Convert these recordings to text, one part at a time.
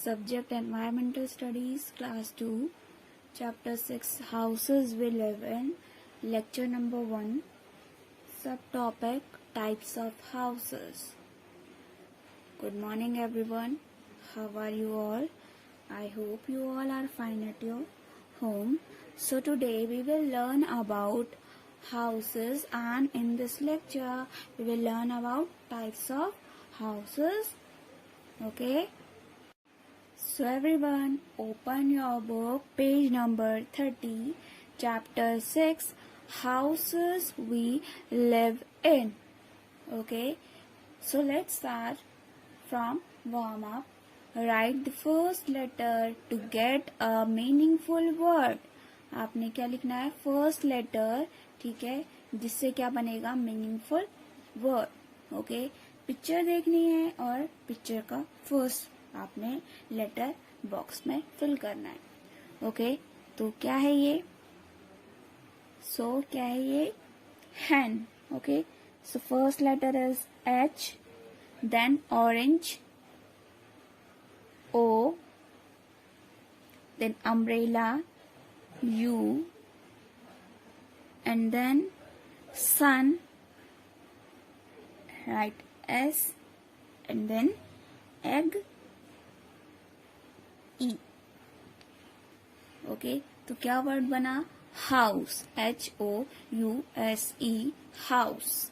Subject Environmental Studies, Class 2, Chapter 6, Houses we live in, Lecture number 1, Subtopic, Types of Houses. Good morning everyone. How are you all? I hope you all are fine at your home. So today we will learn about houses, and in this lecture we will learn about types of houses. Okay. So everyone, open your book, page number 30, chapter 6, houses we live in. Okay, so let's start from warm up. Write the first letter to get a meaningful word. आपने क्या लिखना है? First letter, ठीक है, जिससे क्या बनेगा? Meaningful word. Okay, picture देखनी है और पिक्चर का फर्स्ट आपने लेटर बॉक्स में फिल करना है. ओके, तो क्या है ये? क्या है ये? hen. Okay, so first letter is H, then orange, O, then umbrella, U, and then sun, right, S, and then egg, E. Okay, तो क्या वर्ड बना? House. HOUSE, house.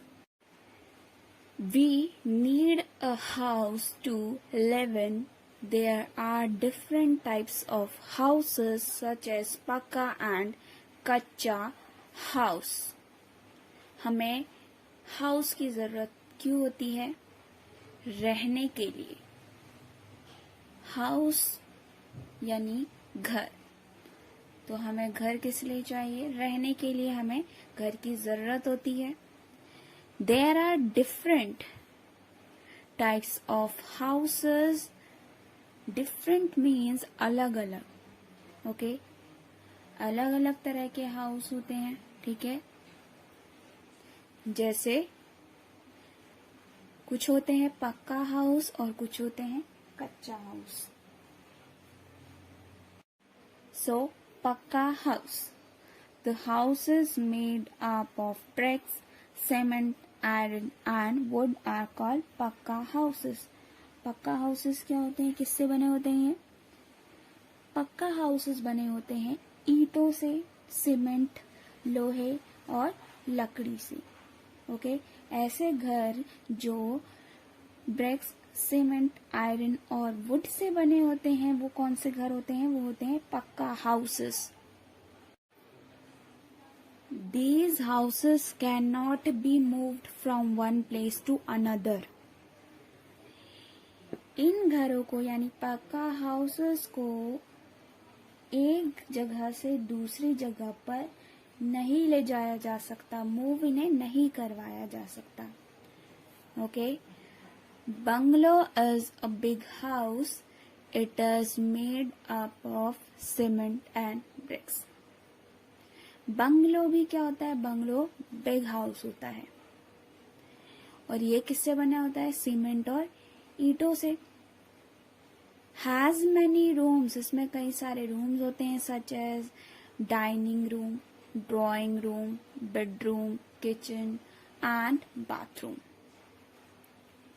We need a house to live in. There are different types of houses such as पक्का and कच्चा house. हमें house की जरूरत क्यों होती है? रहने के लिए. हाउस यानी घर. तो हमें घर किस लिए चाहिए? रहने के लिए हमें घर की जरूरत होती है. There are different types of houses. Different means अलग अलग. ओके, अलग अलग तरह के हाउस होते हैं. ठीक है, जैसे कुछ होते हैं पक्का हाउस और कुछ होते हैं कच्चा हाउस. So, पक्का house. The house is made up of bricks, cement, iron and wood are called पक्का houses. पक्का हाउसेस क्या होते हैं? किससे बने होते हैं? पक्का हाउसेस बने होते हैं ईंटों से, सीमेंट, लोहे और लकड़ी से. ओके, ऐसे घर जो ब्रिक्स, सीमेंट, आयरन और वुड से बने होते हैं, वो कौन से घर होते हैं? वो होते हैं पक्का houses. These houses cannot be moved from one place to another. इन घरों को यानी पक्का हाउसेस को एक जगह से दूसरी जगह पर नहीं ले जाया जा सकता. मूव इन्हें नहीं करवाया जा सकता. Okay, Bungalow is a big house. It is made up of cement and bricks. Bungalow भी क्या होता है? बंगलो बिग हाउस होता है. और ये किससे बना होता है? सीमेंट और ईंटों से. Has many rooms. इसमें कई सारे रूम्स होते हैं such as dining room, drawing room, bedroom, kitchen and bathroom.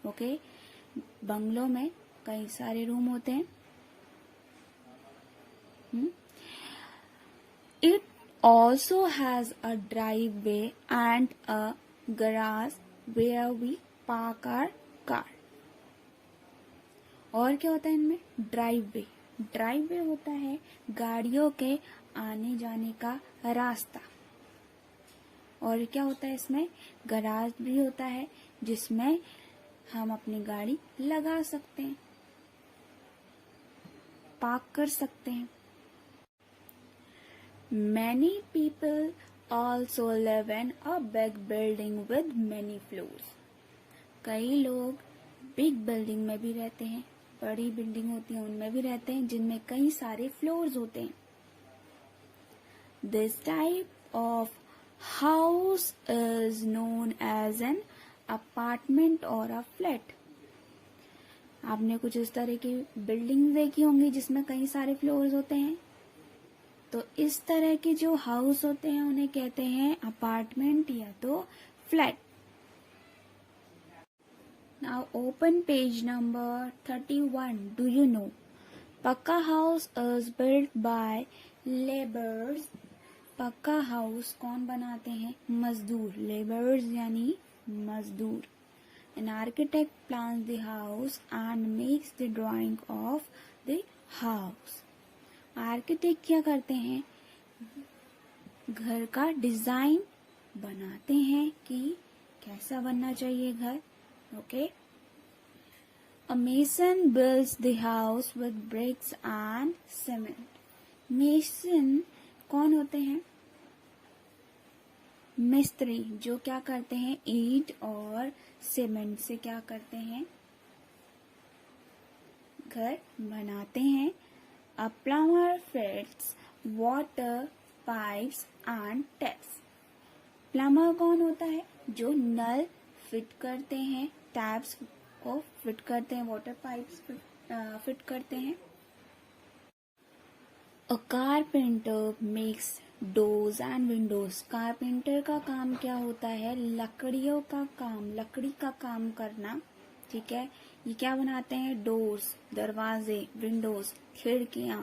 Okay, bungalow में कई सारे रूम होते हैं. It also has a driveway and a garage where we park our car. और क्या होता है इनमें? ड्राइववे. ड्राइववे होता है गाड़ियों के आने जाने का रास्ता. और क्या होता है इसमें? गराज भी होता है जिसमें हम अपनी गाड़ी लगा सकते हैं, पार्क कर सकते हैं. Many people also live in a big building with many floors. कई लोग बिग बिल्डिंग में भी रहते हैं, बड़ी बिल्डिंग होती है उनमें भी रहते हैं, जिनमें कई सारे फ्लोर्स होते हैं. This type of house is known as an apartment or a flat. आपने कुछ इस तरह की बिल्डिंग देखी होंगी जिसमें कई सारे फ्लोर्स होते हैं। तो इस तरह के जो हाउस होते हैं उन्हें कहते हैं अपार्टमेंट या तो flat. Now open page number 31। Do you know pucca house is built by labours. Pucca house कौन बनाते हैं? मजदूर। लेबर्स यानी मजदूर। An architect plans the house and makes the drawing of the house. Architect क्या करते हैं? घर का डिजाइन बनाते हैं कि कैसा बनना चाहिए घर। Okay. A mason builds the house with bricks and cement. Mason कौन होते हैं? मिस्त्री, जो क्या करते हैं? ईंट और सीमेंट से क्या करते हैं? घर बनाते हैं। A plumber fits water pipes and taps. Plumber कौन होता है? जो नल फिट करते हैं, टैप्स को फिट करते हैं, वाटर पाइप्स फिट करते हैं। A carpenter makes doors and windows. Carpenter का काम क्या होता है? लकड़ियों का काम, लकड़ी का काम करना। ठीक है, ये क्या बनाते हैं? डोर्स, दरवाजे, विंडोज, खिड़कियां।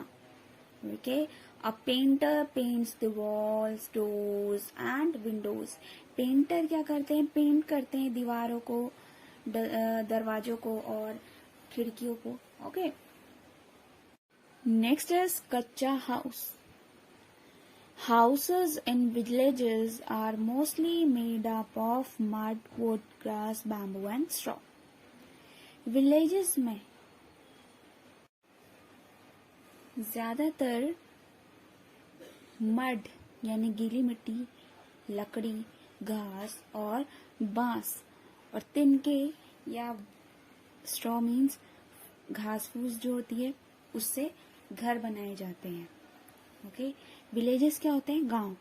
Okay. A painter paints the walls, doors and Windows. Painter क्या करते हैं? पेंट करते हैं दीवारों को, दरवाजों को और खिड़कियों को। ओके। नेक्स्ट इज कच्चा house. Houses in villages are mostly made up of mud, wood, grass, bamboo and straw. Villages में ज्यादातर मड यानी गीली मिट्टी, लकड़ी, घास और बांस और तिनके या स्ट्रॉ मीन्स घास फूस जो होती है उससे घर बनाए जाते हैं। ओके। विलेजेस क्या होते हैं? गांव।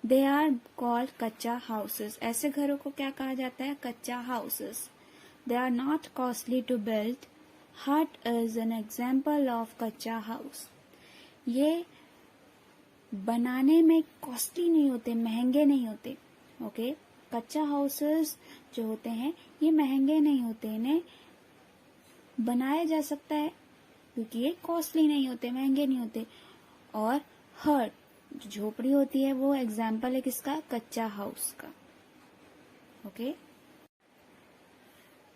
They are called kachcha houses. ऐसे घरों को क्या कहा जाता है? Kachcha houses. They are not costly to build. Hut is an example of kachcha house. ये बनाने में कॉस्टली नहीं होते, महंगे नहीं होते। ओके। कच्चा हाउसेस जो होते हैं ये महंगे नहीं होते, इन्हें बनाया जा सकता है क्योंकि ये कॉस्टली नहीं होते, महंगे नहीं होते। और हट जो झोपड़ी होती है वो एग्जाम्पल है किसका? कच्चा हाउस का। Okay.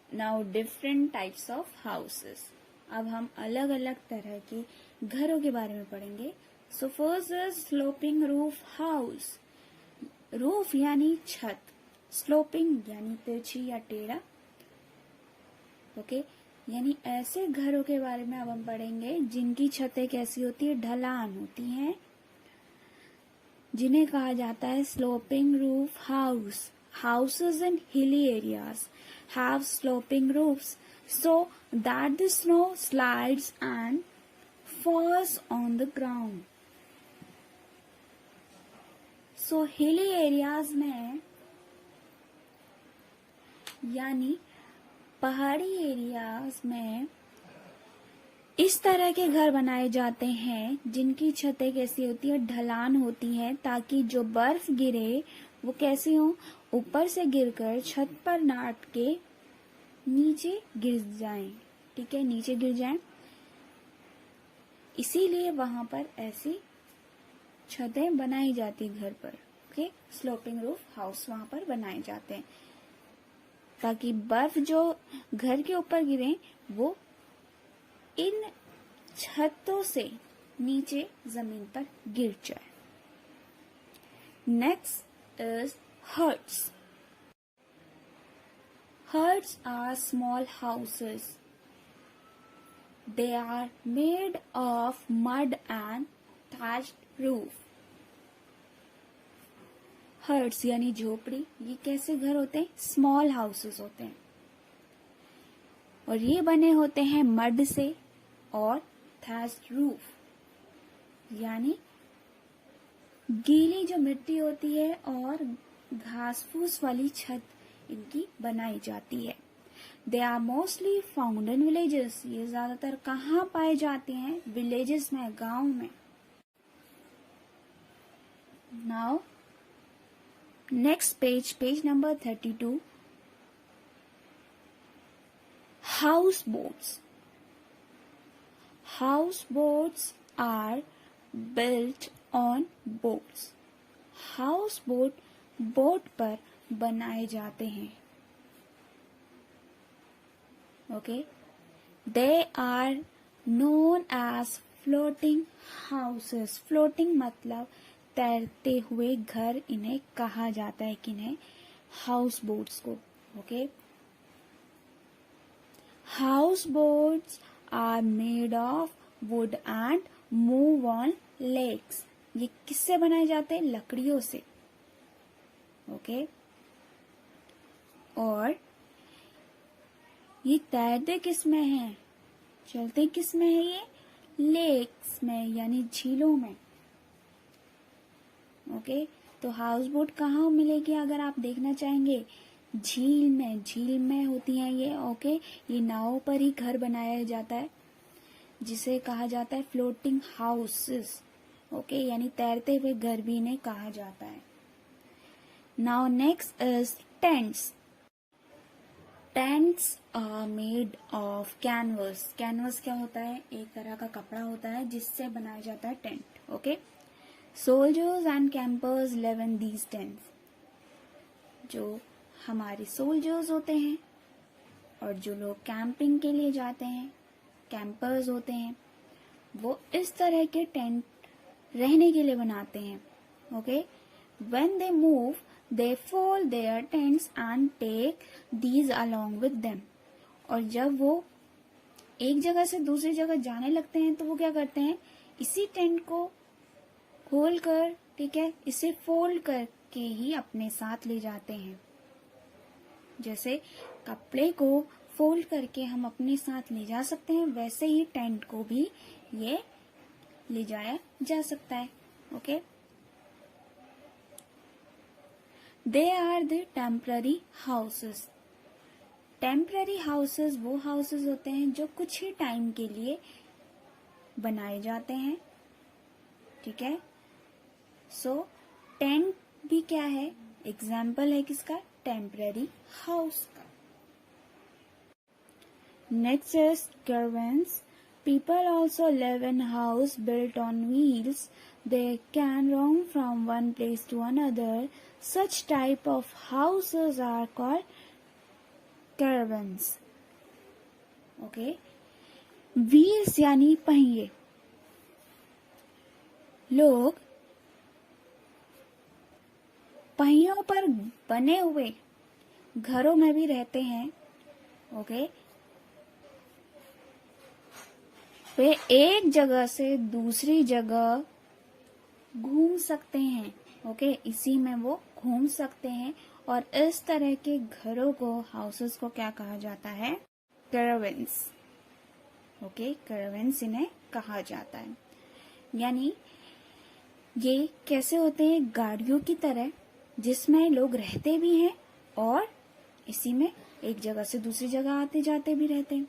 Now different types of houses. अब हम अलग अलग तरह के घरों के बारे में पढ़ेंगे। So first is sloping roof house. Roof यानी छत, स्लोपिंग यानी तिरछी या टेढ़ा। ओके। यानी ऐसे घरों के बारे में अब हम पढ़ेंगे जिनकी छतें कैसी होती है? ढलान होती हैं, जिन्हें कहा जाता है sloping roof house. Houses in hilly areas have sloping roofs so that the snow slides and falls on the ground. So hilly areas में यानी पहाड़ी एरियाज में इस तरह के घर बनाए जाते हैं जिनकी छतें कैसी होती है? ढलान होती है, ताकि जो बर्फ गिरे वो कैसी हो? ऊपर से गिरकर छत पर ना अटके नीचे गिर जाएं। ठीक है, नीचे गिर जाएं। इसीलिए वहां पर ऐसी छतें बनाई जाती घर पर। ओके। स्लोपिंग रूफ हाउस वहां पर बनाए जाते हैं ताकि बर्फ जो घर के ऊपर गिरे वो इन छतों से नीचे जमीन पर गिर जाए। Next is huts. Huts are small houses. They are made of mud and thatched roof. Huts यानी झोपड़ी, ये कैसे घर होते हैं? स्मॉल हाउसेस होते हैं और ये बने होते हैं मड से और थैच्ड रूफ यानी गीली जो मिट्टी होती है और घास फूस वाली छत इनकी बनाई जाती है। They are mostly found in villages. ये ज्यादातर कहाँ पाए जाते हैं? विलेजेस में, गांव में। Now next page, page number 32, house boats. House boats are built on boats. House boat boat पर बनाए जाते हैं। Okay, they are known as floating houses. Floating मतलब तैरते हुए घर इन्हें कहा जाता है, किन्हें? हाउस बोट्स को। Okay, house boats are made of wood and move on legs. ये किससे बनाए जाते हैं? लकड़ियों से। ओके, और ये तैरते किस में है? चलते किस में है? ये लेक्स में, यानी झीलों में। ओके, तो हाउस बोट कहाँ मिलेगी अगर आप देखना चाहेंगे? झील में। झील में होती हैं ये। ओके, ये नाव पर ही घर बनाया जाता है, जिसे कहा जाता है फ्लोटिंग हाउसेस। ओके, यानी तैरते हुए घर भी इन्हें कहा जाता है। Now next is tents. Tents are made of canvas. Canvas क्या होता है? एक तरह का कपड़ा होता है जिससे बनाया जाता है tent. Okay, soldiers and campers live in these tents. जो हमारे सोल्जर्स होते हैं और जो लोग कैंपिंग के लिए जाते हैं, कैंपर्स होते हैं, वो इस तरह के टेंट रहने के लिए बनाते हैं। Okay, when they move they fold their tents and take these along with them. और जब वो एक जगह से दूसरी जगह जाने लगते हैं तो वो क्या करते हैं? इसी टेंट को खोल कर, ठीक है, इसे फोल्ड करके ही अपने साथ ले जाते हैं। जैसे कपड़े को फोल्ड करके हम अपने साथ ले जा सकते हैं, वैसे ही टेंट को भी ये ले जाया जा सकता है। Okay, they are the temporary houses. Temporary houses वो हाउसेस होते हैं जो कुछ ही टाइम के लिए बनाए जाते हैं। ठीक है, सो टेंट भी क्या है? एग्जाम्पल है किसका? टेम्पररी हाउस का। Next is caravans. People also live in house built on wheels. They can roam from one place to another. Such type of houses are called caravans. Okay. Wheels यानी पहिए। लोग पहियों पर बने हुए घरों में भी रहते हैं। ओके, वे एक जगह से दूसरी जगह घूम सकते हैं। ओके, इसी में वो घूम सकते हैं। और इस तरह के घरों को, हाउसेस को क्या कहा जाता है? कैरावेंस। ओके, कैरावेंस इन्हें कहा जाता है। यानी ये कैसे होते हैं? गाड़ियों की तरह, जिसमें लोग रहते भी हैं और इसी में एक जगह से दूसरी जगह आते जाते भी रहते हैं,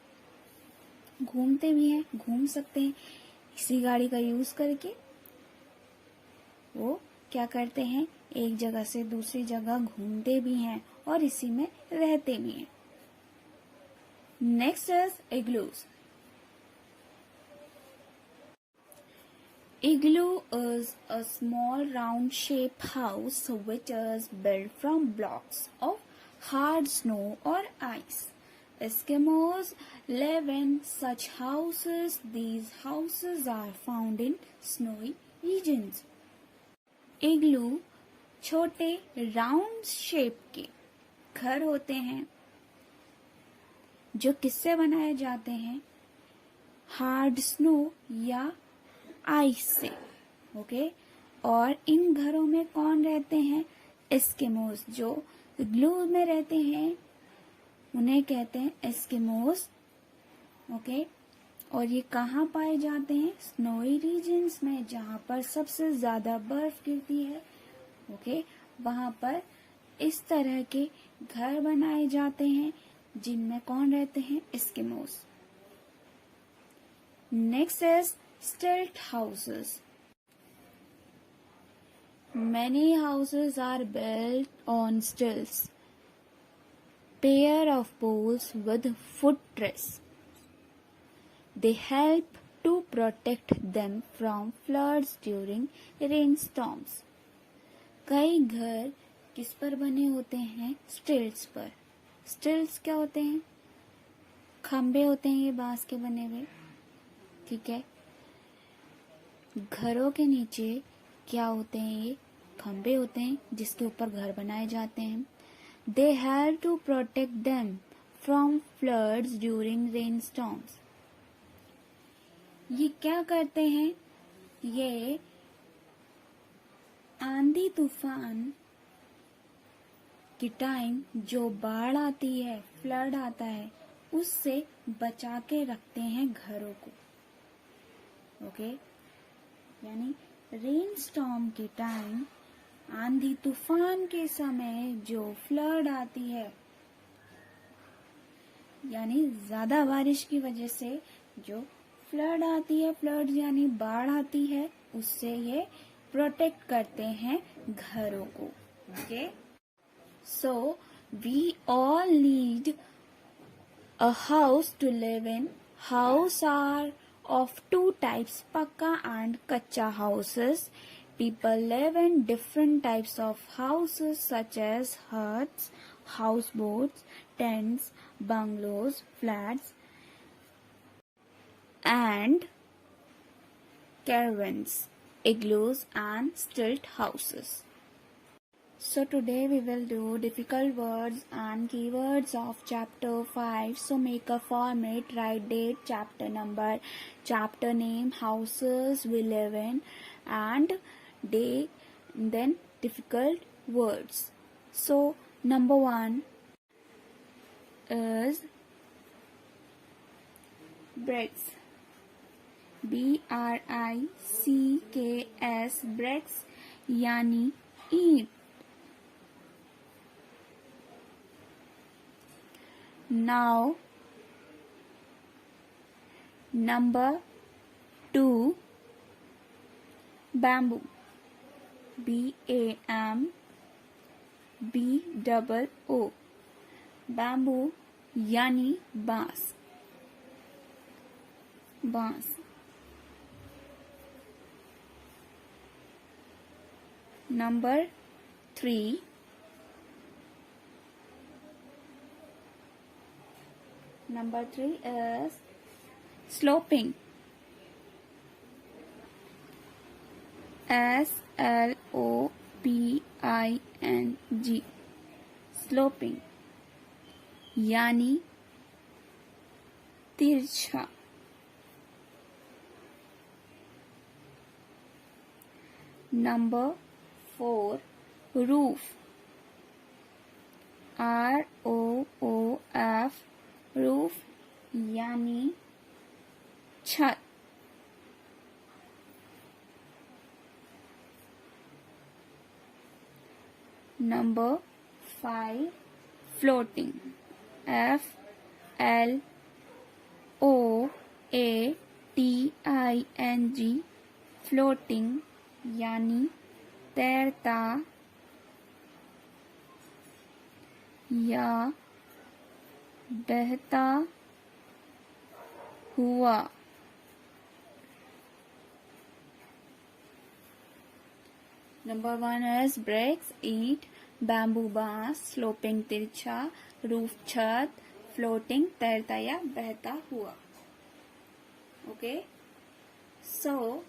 घूमते भी हैं, घूम सकते हैं। इसी गाड़ी का यूज करके वो क्या करते हैं? एक जगह से दूसरी जगह घूमते भी हैं और इसी में रहते भी हैं। Next is igloos. Igloo is a small round-shaped house which is built from blocks of hard snow or ice. Eskimos live in such houses. These houses are found in snowy regions. Igloo छोटे round shape के घर होते हैं जो किससे बनाए जाते हैं? हार्ड स्नो या आइस से। ओके, और इन घरों में कौन रहते हैं? एस्किमोस। जो इग्लू में रहते हैं उन्हें कहते हैं एस्किमोस। ओके, और ये कहाँ पाए जाते हैं? स्नोई रीजन्स में, जहाँ पर सबसे ज्यादा बर्फ गिरती है। ओके, वहां पर इस तरह के घर बनाए जाते हैं जिनमें कौन रहते हैं? एस्किमोस. नेक्स्ट इज स्टिल्ट houses. Many houses are built on stilts, pair of poles with footrest. They help to protect them from floods during rainstorms. कई घर किस पर बने होते हैं? स्टिल्ट्स पर. स्टिल्ट्स क्या होते हैं? खंबे होते हैं ये बांस के बने हुए. ठीक है. घरों के नीचे क्या होते हैं? ये खंबे होते हैं जिसके ऊपर घर बनाए जाते हैं. They have to protect them from floods during rain storms. ये क्या करते हैं? ये आंधी तूफान के टाइम जो बाढ़ आती है, फ्लड आता है, उससे बचा के रखते हैं घरों को. ओके. यानी रेन स्टॉर्म के टाइम, आंधी तूफान के समय जो फ्लड आती है, यानी ज्यादा बारिश की वजह से जो फ्लड आती है, फ्लड यानी बाढ़ आती है, उससे ये प्रोटेक्ट करते हैं घरों को. Okay. So we all need a house to live in. House are of two types, pakka and kacha houses. People live in different types of houses such as huts, houseboats, tents, bungalows, flats, and caravans, igloos and stilt houses. So today we will do difficult words and keywords of chapter 5. So make a format, write date, chapter number, chapter name, houses we live in, and day, then difficult words. So number 1 is bricks. BRICKS, bricks यानी ईंट. Now, number 2, bamboo. BAMBOO, bamboo यानी बांस. बांस. Number 3, number 3 is sloping. SLOPING, sloping यानी तिरछा. Number 4, roof. ROOF, roof यानी छत. Number 5, floating. FLOATING, floating यानी तैरता या बहता हुआ. Number 1 is bricks, ईंट, bamboo बांस, sloping तिरछा, roof छत, floating तैरता या बहता हुआ. ओके. सो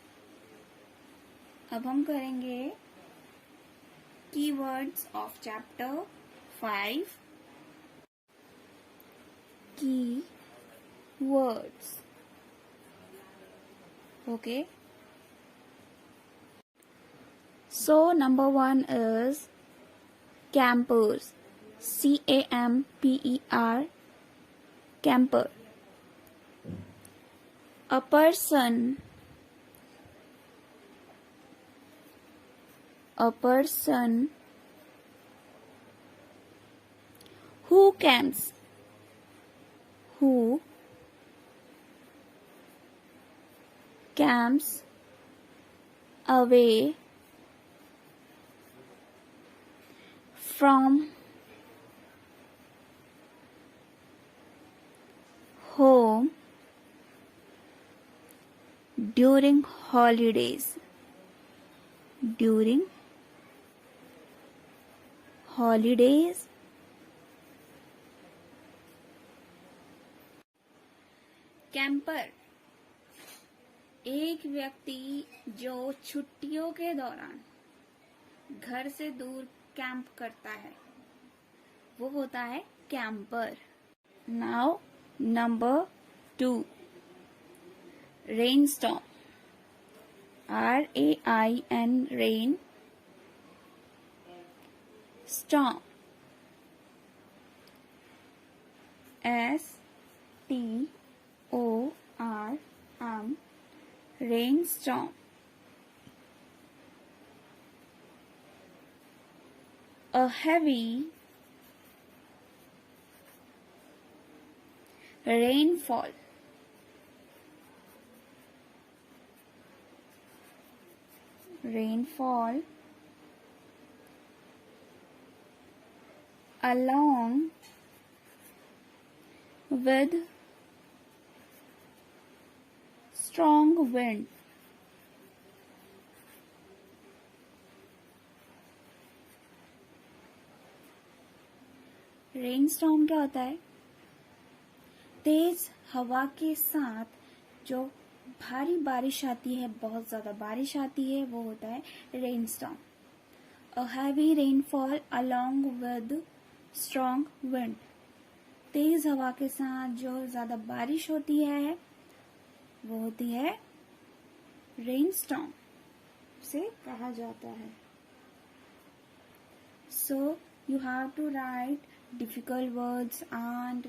अब हम करेंगे keywords of chapter 5. Keywords. Okay. So number 1 is campers. CAMPER, camper. A person. A person who camps. who camps away from home during holidays. During holidays. Camper, एक व्यक्ति जो छुट्टियों के दौरान घर से दूर कैंप करता है वो होता है camper. Now number 2, रेनस्टॉर्म. RAIN, rain. Storm, STORM, rainstorm. A heavy rainfall. Rainfall along with strong wind. रेनस्टॉर्म क्या होता है? तेज हवा के साथ जो भारी बारिश आती है, बहुत ज्यादा बारिश आती है, वो होता है rainstorm. A heavy rainfall along with strong wind. तेज हवा के साथ जो ज्यादा बारिश होती है वो होती है रेनस्टॉर्म से कहा जाता है. सो you have to write difficult words and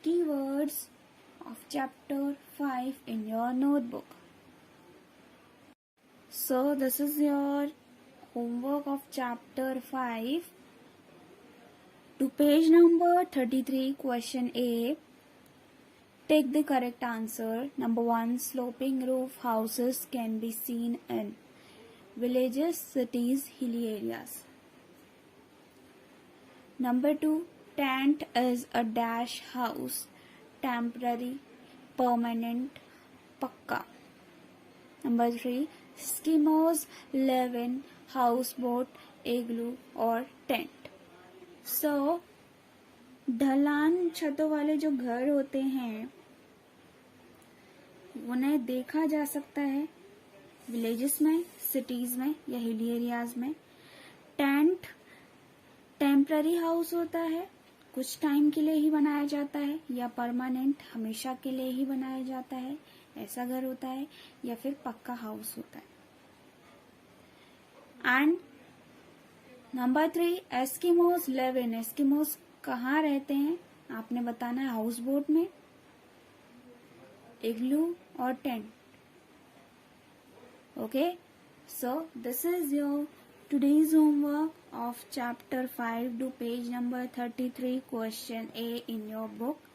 keywords of chapter 5 in your notebook. So this is your homework of chapter 5. To page number 33, question A. Take the correct answer. Number 1, sloping roof houses can be seen in villages, cities, hilly areas. Number 2, tent is a dash house, temporary, permanent, pakka. Number 3, Eskimos live in houseboat, igloo or tent. So, ढलान छतों वाले जो घर होते हैं उन्हें देखा जा सकता है विलेजेस में, सिटीज में या हिली एरियाज में. टेंट टेम्पररी हाउस होता है, कुछ टाइम के लिए ही बनाया जाता है, या परमानेंट हमेशा के लिए ही बनाया जाता है, ऐसा घर होता है, या फिर पक्का हाउस होता है. And number 3, Eskimos live in. Eskimos कहाँ रहते हैं आपने बताना है, हाउस बोट में, इग्लू और tent. Okay, so this is your today's homework of chapter 5 to page number 33, question A in your book.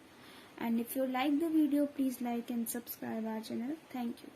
And if you like the video, please like and subscribe our channel. Thank you.